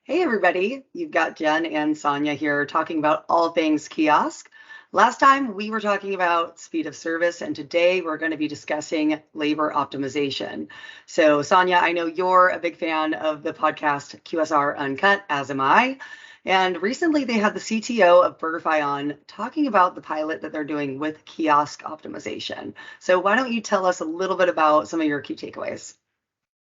Hey everybody, you've got Jen and Sonia here talking about all things kiosk. Last time we were talking about speed of service, and today we're going to be discussing labor optimization. So, Sonia, I know you're a big fan of the podcast QSR Uncut, as am I. And recently they had the CTO of BurgerFi on talking about the pilot that they're doing with kiosk optimization. So, why don't you tell us a little bit about some of your key takeaways?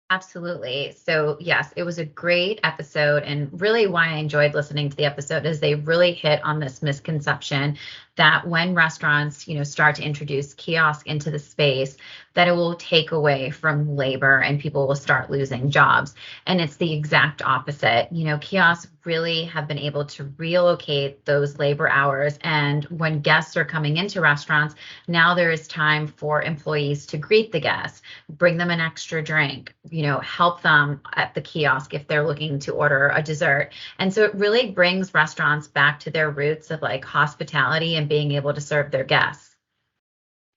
Absolutely. So, yes, it was a great episode. And really, why I enjoyed listening to the episode is they really hit on this misconception that when restaurants, start to introduce kiosk into the space, that it will take away from labor and people will start losing jobs. And it's the exact opposite. Kiosks really have been able to relocate those labor hours. And when guests are coming into restaurants, now there is time for employees to greet the guests, bring them an extra drink, help them at the kiosk if they're looking to order a dessert. And so it really brings restaurants back to their roots of like hospitality and being able to serve their guests.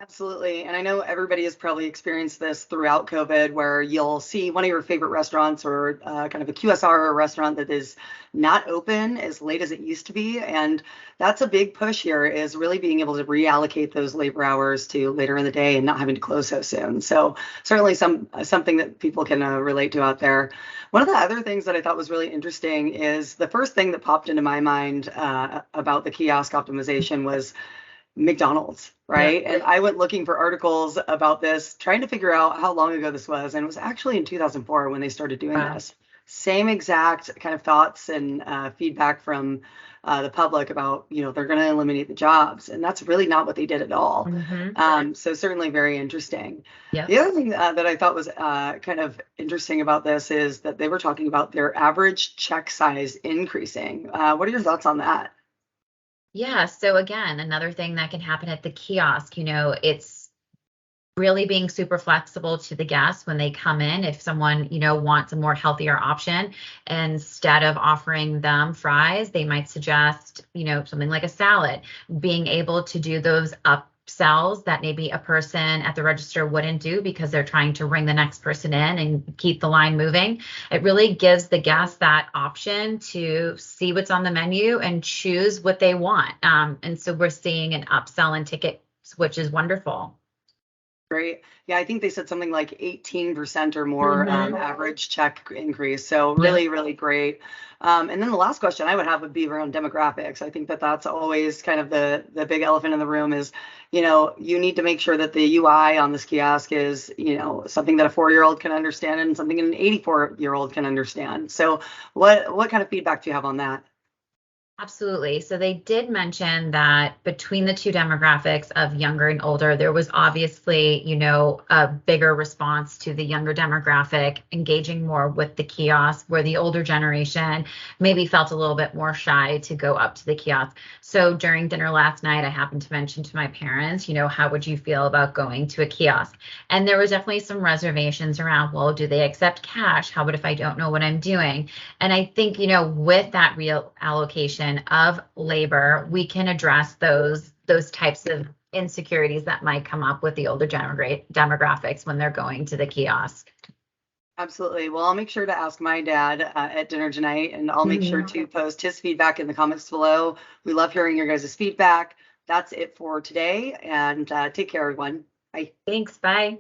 Absolutely. And I know everybody has probably experienced this throughout COVID, where you'll see one of your favorite restaurants or kind of a QSR or a restaurant that is not open as late as it used to be. And that's a big push here, is really being able to reallocate those labor hours to later in the day and not having to close so soon. So certainly something that people can relate to out there. One of the other things that I thought was really interesting is the first thing that popped into my mind about the kiosk optimization was McDonald's, Yeah. right? And I went looking for articles about this, trying to figure out how long ago this was. And it was actually in 2004 when they started doing Wow. this. Same exact kind of thoughts and feedback from the public about, they're going to eliminate the jobs. And that's really not what they did at all. Mm-hmm. So certainly very interesting. Yep. The other thing that I thought was kind of interesting about this is that they were talking about their average check size increasing. What are your thoughts on that? Yeah. So again, another thing that can happen at the kiosk, it's really being super flexible to the guests when they come in. If someone, wants a more healthier option, instead of offering them fries, they might suggest, something like a salad, being able to do those upsells that maybe a person at the register wouldn't do because they're trying to ring the next person in and keep the line moving. It really gives the guests that option to see what's on the menu and choose what they want. And so we're seeing an upsell in tickets, which is wonderful. Great. Yeah, I think they said something like 18% or more Mm-hmm. average check increase. So Yep. really, really great. And then the last question I would have would be around demographics. I think that that's always kind of the big elephant in the room is, you need to make sure that the UI on this kiosk is, something that a 4-year-old can understand and something an 84-year-old can understand. So what kind of feedback do you have on that? Absolutely. So they did mention that between the two demographics of younger and older, there was obviously, a bigger response to the younger demographic engaging more with the kiosk, where the older generation maybe felt a little bit more shy to go up to the kiosk. So during dinner last night, I happened to mention to my parents, how would you feel about going to a kiosk? And there was definitely some reservations around, well, do they accept cash? How about if I don't know what I'm doing? And I think, with that real allocation of labor, we can address those types of insecurities that might come up with the older demographics when they're going to the kiosk. Absolutely. Well, I'll make sure to ask my dad at dinner tonight, and I'll make sure Mhm. to post his feedback in the comments below. We love hearing your guys' feedback. That's it for today, and take care, everyone. Bye. Thanks. Bye.